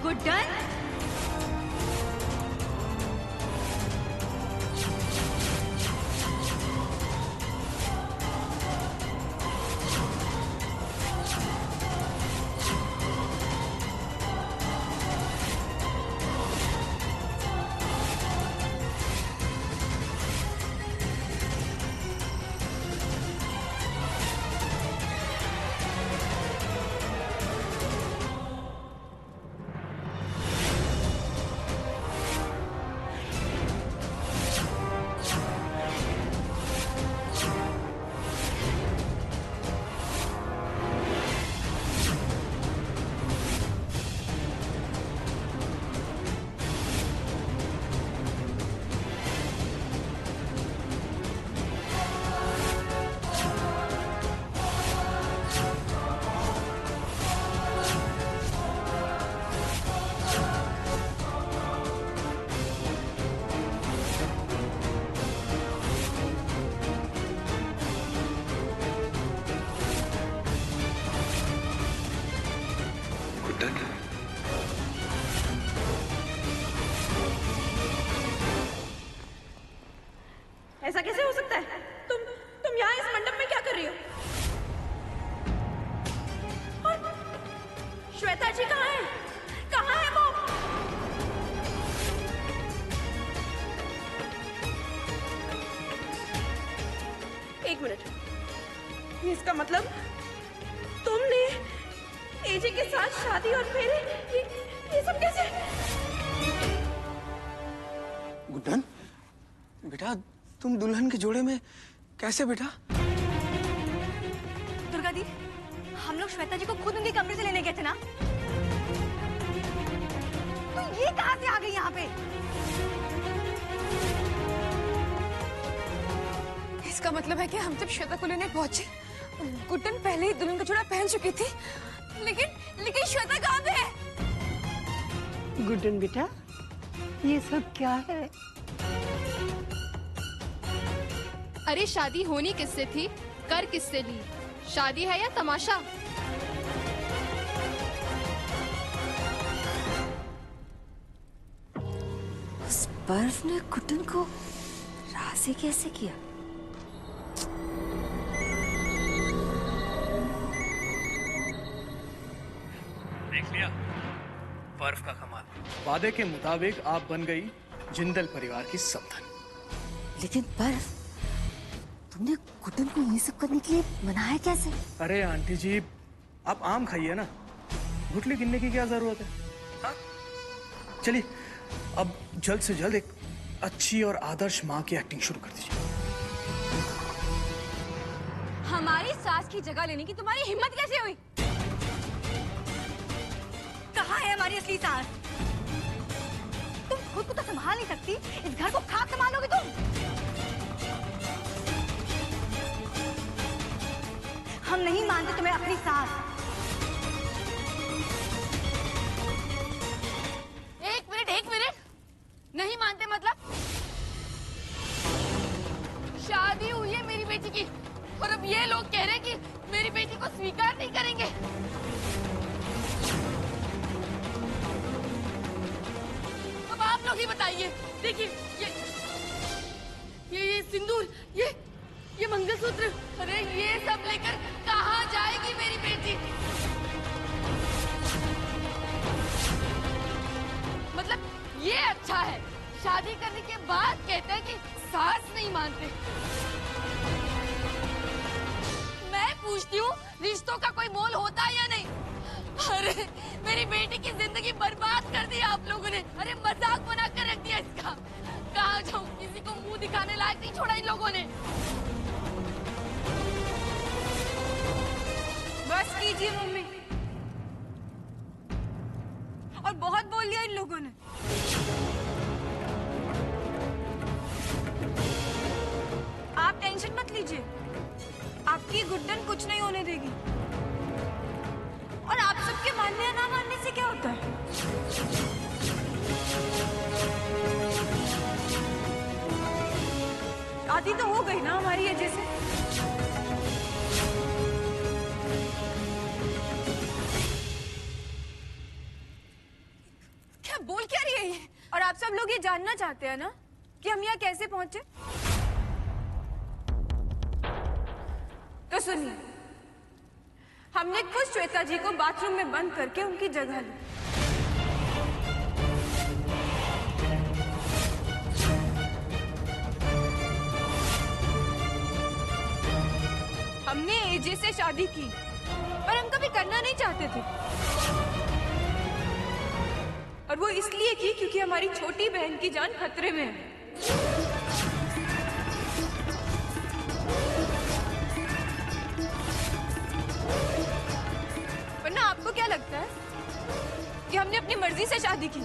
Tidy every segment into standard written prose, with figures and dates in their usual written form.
गुड्डन, ऐसा कैसे हो सकता है? तुम यहाँ इस मंडप में क्या कर रही हो? और श्वेता जी कहाँ है? कहाँ है वो? एक मिनट, इसका मतलब तुमने एजे के साथ शादी और फेरे, ये सब कैसे? गुड्डन, बेटा तुम दुल्हन के जोड़े में कैसे बेटा? दुर्गा दी, हम लोग श्वेता जी को खुद उनके कमरे से लेने गए थे ना? तो ये कहां से आ गई यहाँ पे? इसका मतलब है कि हम जब श्वेता को लेने पहुंचे, गुड्डन पहले ही दुल्हन का जोड़ा पहन चुकी थी, लेकिन श्वेता कहाँ पे है? गुड्डन बेटा, ये सब क्या है? अरे शादी होनी किससे थी, कर किससे ली? शादी है या तमाशा? उस बर्फ ने गुड्डन को राजी कैसे किया? देख लिया बर्फ का कमाल। वादे के मुताबिक आप बन गई जिंदल परिवार की समधन। लेकिन बर्फ, तुमने गुड्डन को ये सब करने के लिए मनाया कैसे? अरे आंटी जी, आप आम खाइए ना, गुठली गिनने की क्या जरूरत है? हाँ? चलिए अब जल्द से जल्द एक अच्छी और आदर्श माँ की एक्टिंग शुरू कर दीजिए। हमारी सास की जगह लेने की तुम्हारी हिम्मत कैसे हुई? कहाँ है हमारी असली सास? तुम खुद को तो संभाल नहीं सकती, इस घर को खाक संभालोगे तुम? हम नहीं मानते तुम्हें अपनी सास। एक मिनट, नहीं मानते मतलब? शादी हुई है मेरी बेटी की और अब ये लोग कह रहे हैं कि मेरी बेटी को स्वीकार नहीं करेंगे। अब आप लोग ही बताइए। देखिए ये सिंदूर, ये मंगलसूत्र, अरे ये सब लेकर कहाँ जाएगी मेरी बेटी? मतलब ये अच्छा है, शादी करने के बाद कहते हैं कि सास नहीं मानते। मैं पूछती हूँ, रिश्तों का कोई मोल होता है या नहीं? अरे मेरी बेटी की जिंदगी बर्बाद कर दी आप लोगों ने। अरे मजाक बना कर रख दिया इसका। कहाँ जाऊँ, किसी को मुंह दिखाने लायक नहीं छोड़ा इन लोगों ने। बस कीजिए मम्मी, और बहुत बोल लिया इन लोगों ने। आप टेंशन मत लीजिए, आपकी गुड्डन कुछ नहीं होने देगी। और आप सबके मानने या ना मानने से क्या होता है? और आप सब लोग ये जानना चाहते हैं ना कि हम यहाँ कैसे पहुंचे? तो सुनिए, हमने खुद श्वेता जी को बाथरूम में बंद करके उनकी जगह ली। हमने एजे से शादी की, पर हम कभी करना नहीं चाहते थे। और वो इसलिए की क्योंकि हमारी छोटी बहन की जान खतरे में है। वरना आपको क्या लगता है कि हमने अपनी मर्जी से शादी की?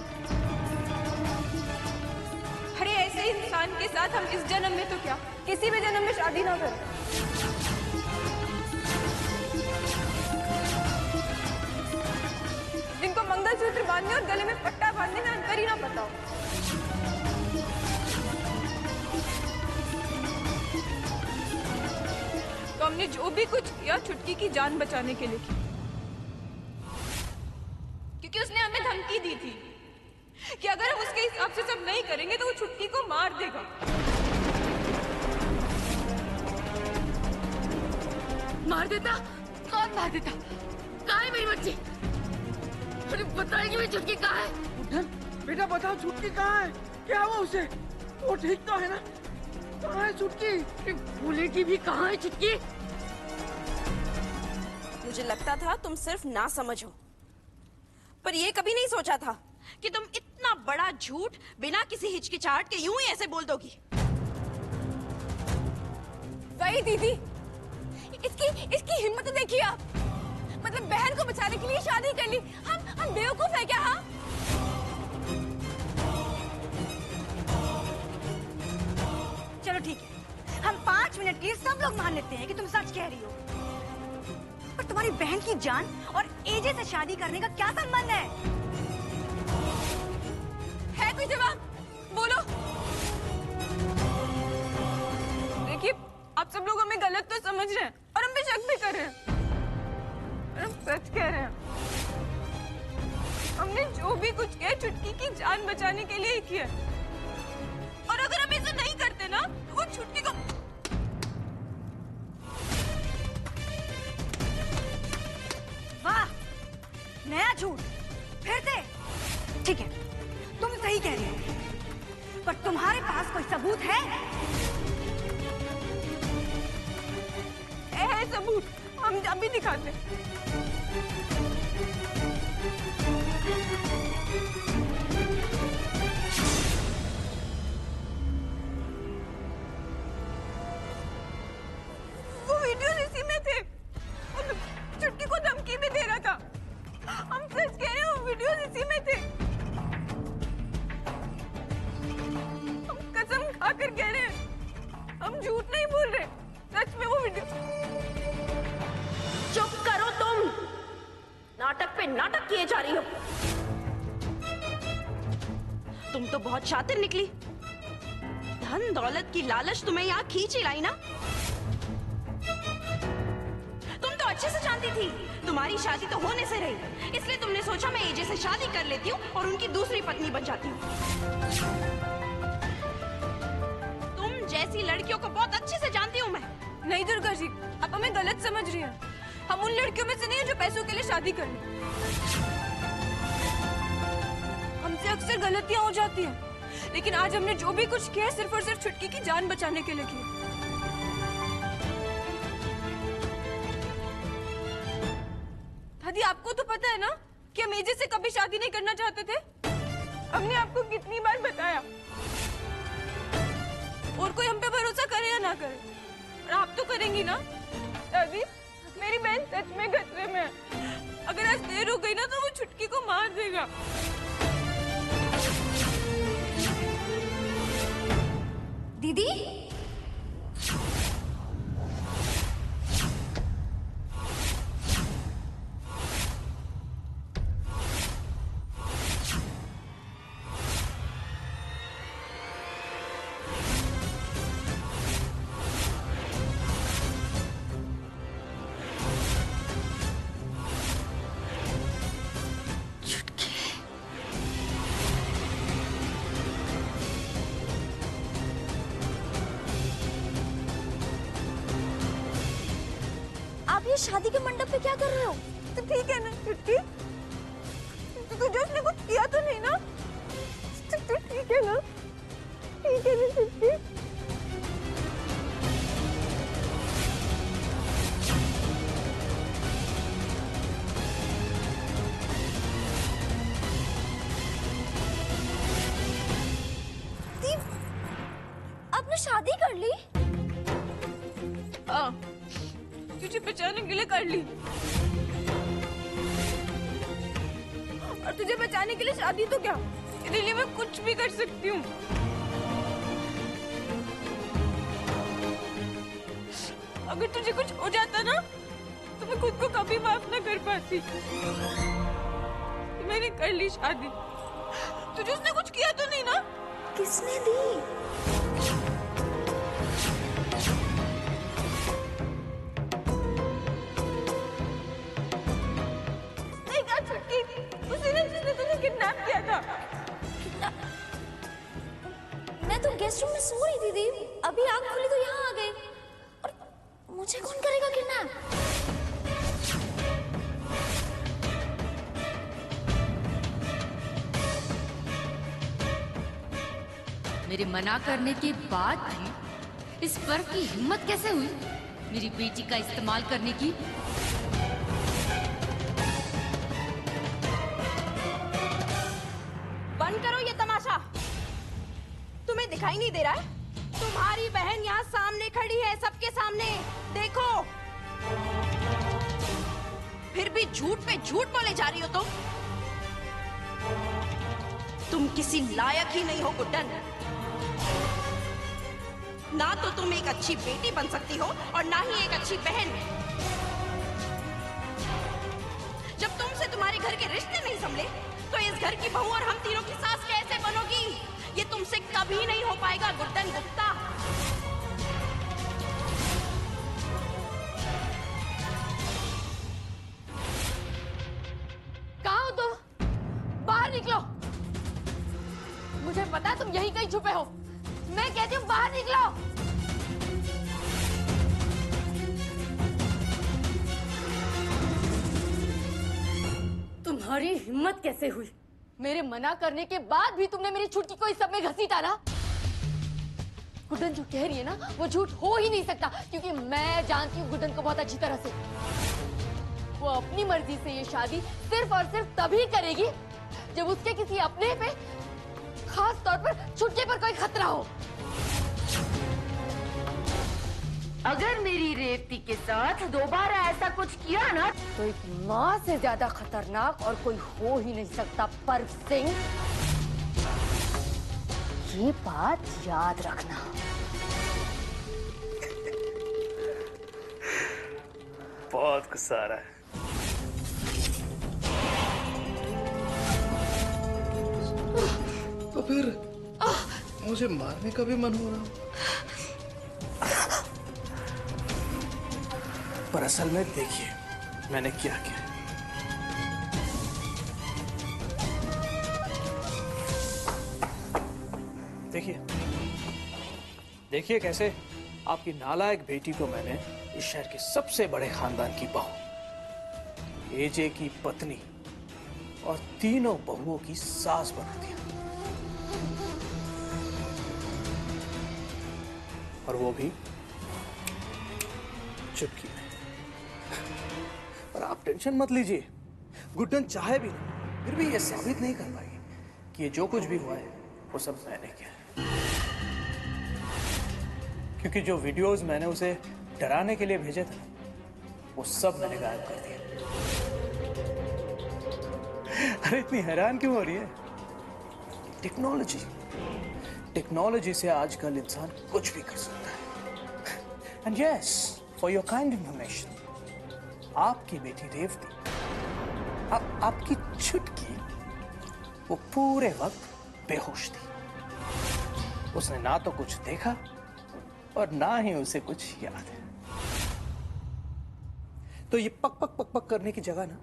अरे ऐसे इंसान के साथ हम इस जन्म में तो क्या, किसी भी जन्म में शादी ना करें। जिनको मंगलसूत्र बांधने और गले में पट्टा बांधने में अंतर ही ना पता हो। तो हमने जो भी कुछ किया छुटकी की जान बचाने के लिए किया, क्योंकि उसने हमें धमकी दी थी कि अगर हम उसके हिसाब से सब नहीं करेंगे तो वो छुटकी को मार देगा। मार देता? कौन मार देता? कहाँ है मेरी बच्ची? अरे बताएगी मेरी छुटकी कहाँ है? गुड्डन बेटा बताओ छुटकी कहाँ है? क्या हुआ उसे? वो ठीक तो है ना? कहाँ है छुटकी? बोलेगी भी कहाँ है छुटकी? मुझे लगता था तुम सिर्फ ना समझो, पर ये कभी नहीं सोचा था कि तुम इतना बड़ा झूठ बिना किसी हिचकिचाहट के यूं ही ऐसे बोल दोगी। वही दीदी, इसकी हिम्मत तो देखिए आप। मतलब बहन को बचाने के लिए शादी कर ली। हम बेवकूफ है क्या? हाँ, चलो ठीक है, हम 5 मिनट के लिए सब लोग मान लेते हैं कि तुम सच कह रही हो, पर तुम्हारी बहन की जान और एजे से शादी करने का क्या संबंध है? है कोई जवाब? बोलो। देखिए, आप सब लोग हमें गलत तो समझ रहे हैं और हम पे शक भी कर रहे हैं, और हम सच कह रहे हैं। हमने जो भी कुछ किया छुटकी की जान बचाने के लिए ही किया, और अगर हम ऐसा नहीं करते ना तो वो छुटकी को वाह, नया झूठ फिर से। ठीक है, तुम सही कह रही हो, पर तुम्हारे पास कोई सबूत है? है सबूत, हम अभी दिखाते। वो वीडियो इसी में थे, और छुटकी को धमकी भी दे रहा था। हम सच कह रहे हैं, वो वीडियो इसी में थे। हम कसम खाकर कह रहे हैं, हम झूठ नहीं बोल रहे, सच में वो वीडियो। चुप करो तुम, नाटक पे नाटक किए जा रही हो। तुम तो बहुत शातिर निकली। धन दौलत की लालच तुम्हें यहाँ खींच ही लाई ना। तुम तो अच्छे से जानती थी तुम्हारी शादी तो होने से रही, इसलिए तुमने सोचा मैं एजे से शादी कर लेती हूँ और उनकी दूसरी पत्नी बन जाती हूँ। तुम जैसी लड़कियों को बहुत अच्छे से जानती हूँ मैं। नहीं दुर्गा जी, आप हमें गलत समझ रही हैं। हम उन लड़कियों में से नहीं है जो पैसों के लिए शादी कर ले। हमसे अक्सर गलतियां हो जाती हैं, लेकिन आज हमने जो भी कुछ किया सिर्फ और सिर्फ छुटकी की जान बचाने के लिए किया। दादी, आपको तो पता है ना कि हम एजे से कभी शादी नहीं करना चाहते थे। हमने आपको कितनी बार बताया। और कोई हम पे भरोसा करे या ना करे, और आप तो करेंगी ना। दादी, मेरी बहन सच में खतरे में है। अगर आज देर हो गई ना तो वो छुटकी को मार देगा। दीदी, शादी के मंडप पे क्या कर रहे हो? तो ठीक है ना छुटकी, तुझे उसने कुछ किया तो नहीं ना? तो ठीक है ना? ठीक है ना छुटकी? आपने शादी कर ली? हाँ, तुझे बचाने के लिए कर ली। और तुझे बचाने के लिए शादी तो क्या, तेरे लिए मैं कुछ भी कर सकती हूँ। अगर तुझे कुछ हो जाता ना तो मैं खुद को कभी माफ ना कर पाती। तो मैंने कर ली शादी। तुझे उसने कुछ किया तो नहीं ना? किसने दी? जिसने तुझे किडनैप किया था। मैं तो गेस्ट रूम में सो रही थी दीदी, अभी आँख खुली तो यहाँ आ गए। और मुझे कौन करेगा किडनैप? मेरे मना करने के बाद भी इस फर्क की हिम्मत कैसे हुई मेरी बेटी का इस्तेमाल करने की? बंद करो ये तमाशा। तुम्हें दिखाई नहीं दे रहा है? तुम्हारी बहन यहाँ सामने खड़ी है, सबके सामने। देखो, फिर भी झूठ पे झूठ बोले जा रही हो तुम किसी लायक ही नहीं हो गुड्डन। ना तो तुम एक अच्छी बेटी बन सकती हो और ना ही एक अच्छी बहन। जब तुमसे तुम्हारे घर के रिश्ते नहीं संभले तो इस घर की बहू और हम तीनों की सास कैसे बनोगी? ये तुमसे कभी नहीं हो पाएगा गुड्डन गुप्ता। कहाँ हो तुम? बाहर निकलो। मुझे पता है तुम यहीं कहीं छुपे हो। मैं कहती हूँ बाहर निकलो। तुम्हारी हिम्मत कैसे हुई? मेरे मना करने के बाद भी तुमने मेरी छुट्टी को इस सब में घसीटा ना? गुड्डन जो कह रही है ना वो झूठ हो ही नहीं सकता, क्योंकि मैं जानती हूँ गुड्डन को बहुत अच्छी तरह से। वो अपनी मर्जी से ये शादी सिर्फ और सिर्फ तभी करेगी जब उसके किसी अपने पे, खास तौर पर छुट्टी पर कोई खतरा हो। अगर मेरी रेवती के साथ दोबारा ऐसा कुछ किया ना तो एक माँ से ज्यादा खतरनाक और कोई हो ही नहीं सकता पर्व सिंह। ये बात याद रखना। बहुत गुस्सा आ रहा है। तो फिर मुझे मारने का भी मन हो रहा। पर असल में देखिए मैंने क्या किया। देखिए देखिए कैसे आपकी नालायक बेटी को मैंने इस शहर के सबसे बड़े खानदान की बहू, एजे की पत्नी और तीनों बहुओं की सास बना दिया। और वो भी चुटकी में। और आप टेंशन मत लीजिए, गुड्डन चाहे भी फिर भी ये साबित नहीं कर पाएगी कि ये जो कुछ भी हुआ है वो सब मैंने किया है। क्योंकि जो वीडियोस मैंने उसे डराने के लिए भेजे थे वो सब मैंने गायब कर दिया। अरे इतनी हैरान क्यों हो रही है? टेक्नोलॉजी से आजकल इंसान कुछ भी कर सकता है। And yes, for your kind information, आपकी बेटी रेवती, आपकी छुटकी, वो पूरे वक्त बेहोश थी। उसने ना तो कुछ देखा और ना ही उसे कुछ याद है। तो ये पक पक पक पक करने की जगह ना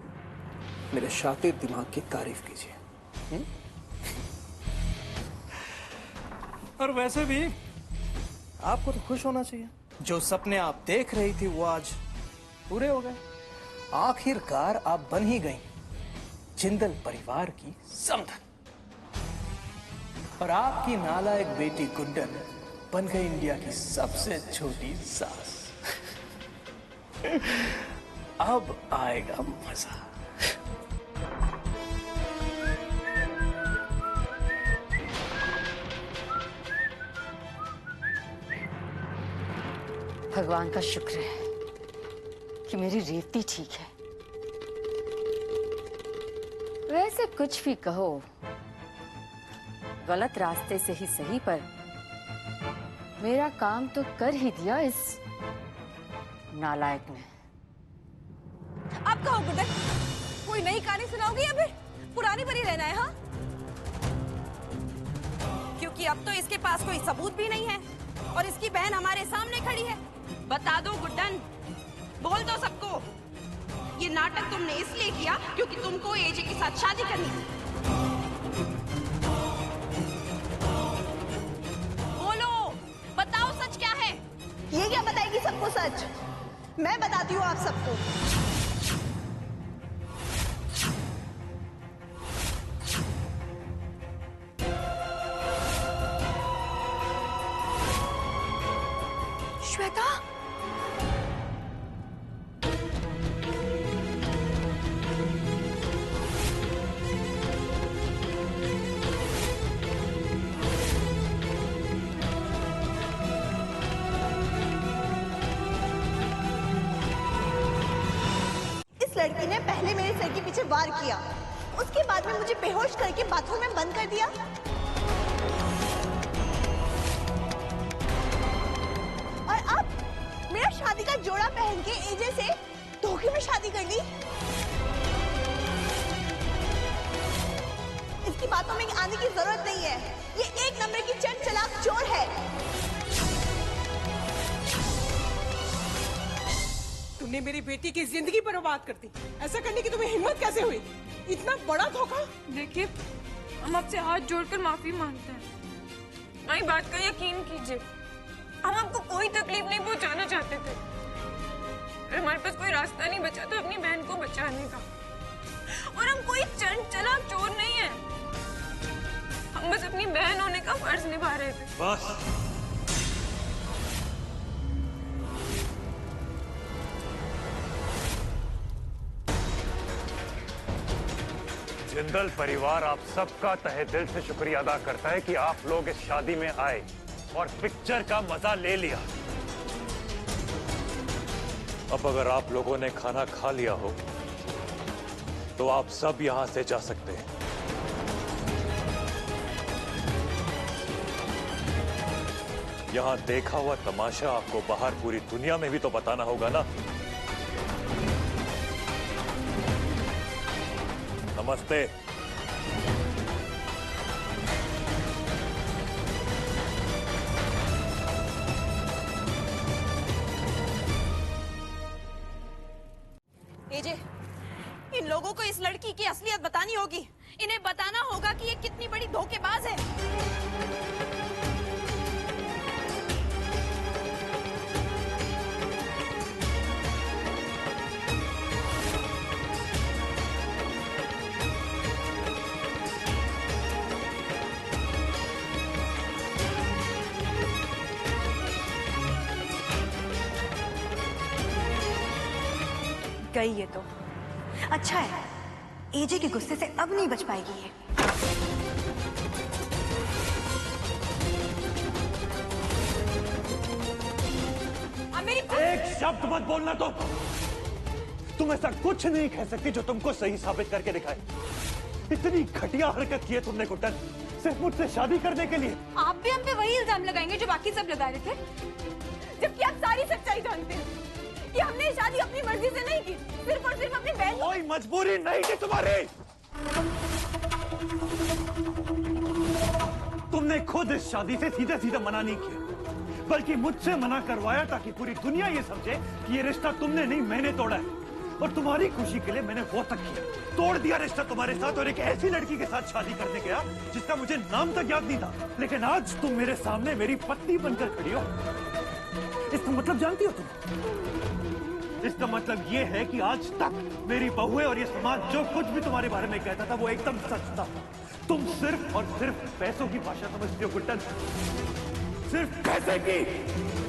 मेरे शातिर दिमाग की तारीफ कीजिए। और वैसे भी आपको तो खुश होना चाहिए। जो सपने आप देख रही थी वो आज पूरे हो गए। आखिरकार आप बन ही गई जिंदल परिवार की समधन, और आपकी नालायक बेटी गुड्डन बन गई इंडिया की सबसे छोटी सास। अब आएगा मजा। भगवान का शुक्र है कि मेरी रेवती ठीक है। वैसे कुछ भी कहो, गलत रास्ते से ही सही, पर मेरा काम तो कर ही दिया इस नालायक ने। अब कहो गुड्डन, कोई नई कहानी सुनाओगी या फिर पुरानी पर ही रहना है? हाँ, क्योंकि अब तो इसके पास कोई सबूत भी नहीं है और इसकी बहन हमारे सामने खड़ी है। बता दो गुड्डन, बोल दो सबको, ये नाटक तुमने इसलिए किया क्योंकि तुमको एजे के साथ शादी करनी थी। बोलो, बताओ सच क्या है? ये क्या बताएगी सबको सच? मैं बताती हूँ आप सबको। श्वेता, इस लड़की ने पहले मेरे सर के पीछे वार किया, उसके बाद में मुझे बेहोश करके बाथरूम में बंद कर दिया, और अब मेरा शादी का जोड़ा पहन के एजे से धोखे में शादी कर ली। इसकी बातों में आने की जरूरत नहीं है, ये एक नंबर की चंड चालाक चोर है। तुमने मेरी बेटी की जिंदगी बर्बाद कर दी। ऐसा करने की तुम्हें हिम्मत कैसे हुई? इतना बड़ा धोखा। देखिए, हम आपसे हाथ जोड़कर माफी मांगते हैं। हमारी बात का यकीन कीजिए, हम आपको कोई तकलीफ नहीं पहुंचाना चाहते थे। अगर हमारे पास कोई रास्ता नहीं बचा तो अपनी बहन को बचाने का, और हम कोई चंड चालाक चोर नहीं है। हम बस अपनी बहन होने का फर्ज निभा रहे थे। बस जिंदल परिवार आप सबका तहे दिल से शुक्रिया अदा करता है कि आप लोग इस शादी में आए और पिक्चर का मजा ले लिया। अब अगर आप लोगों ने खाना खा लिया हो तो आप सब यहां से जा सकते हैं। यहां देखा हुआ तमाशा आपको बाहर पूरी दुनिया में भी तो बताना होगा ना। नमस्ते। एजे, इन लोगों को इस लड़की की असलियत बतानी होगी। इन्हें बताना होगा कि ये कितनी बड़ी धोखेबाज है। गई ये तो अच्छा है, एजे के गुस्से से अब नहीं बच पाएगी ये। एक शब्द मत बोलना तुम ऐसा कुछ नहीं कह सकती जो तुमको सही साबित करके दिखाए। इतनी घटिया हरकत की है तुमने गुड्डन, सिर्फ मुझसे शादी करने के लिए। आप भी हम पे वही इल्जाम लगाएंगे जो बाकी सब लगा रहे थे, जबकि आप सारी सच्चाई जानते हैं कि हमने शादी अपनी मर्जी से नहीं की, सिर्फ और सिर्फ अपनी बहन। कोई मजबूरी नहीं थी तुम्हारी। तुमने खुद इस शादी से सीधे सीधे मना नहीं किया, बल्कि मुझसे मना करवाया ताकि पूरी दुनिया ये समझे कि ये रिश्ता तुमने नहीं मैंने तोड़ा है। और तुम्हारी खुशी के लिए मैंने वो तक किया, तोड़ दिया रिश्ता तुम्हारे साथ और एक ऐसी लड़की के साथ शादी करने गया जिसका मुझे नाम तक याद नहीं था। लेकिन आज तुम मेरे सामने मेरी पत्नी बनकर खड़ी हो। इसका मतलब जानती हो तुम? इसका मतलब ये है कि आज तक मेरी बहुएं और ये समाज जो कुछ भी तुम्हारे बारे में कहता था वो एकदम सच था। तुम सिर्फ और सिर्फ पैसों की भाषा समझते हो गुड्डन, सिर्फ पैसे की।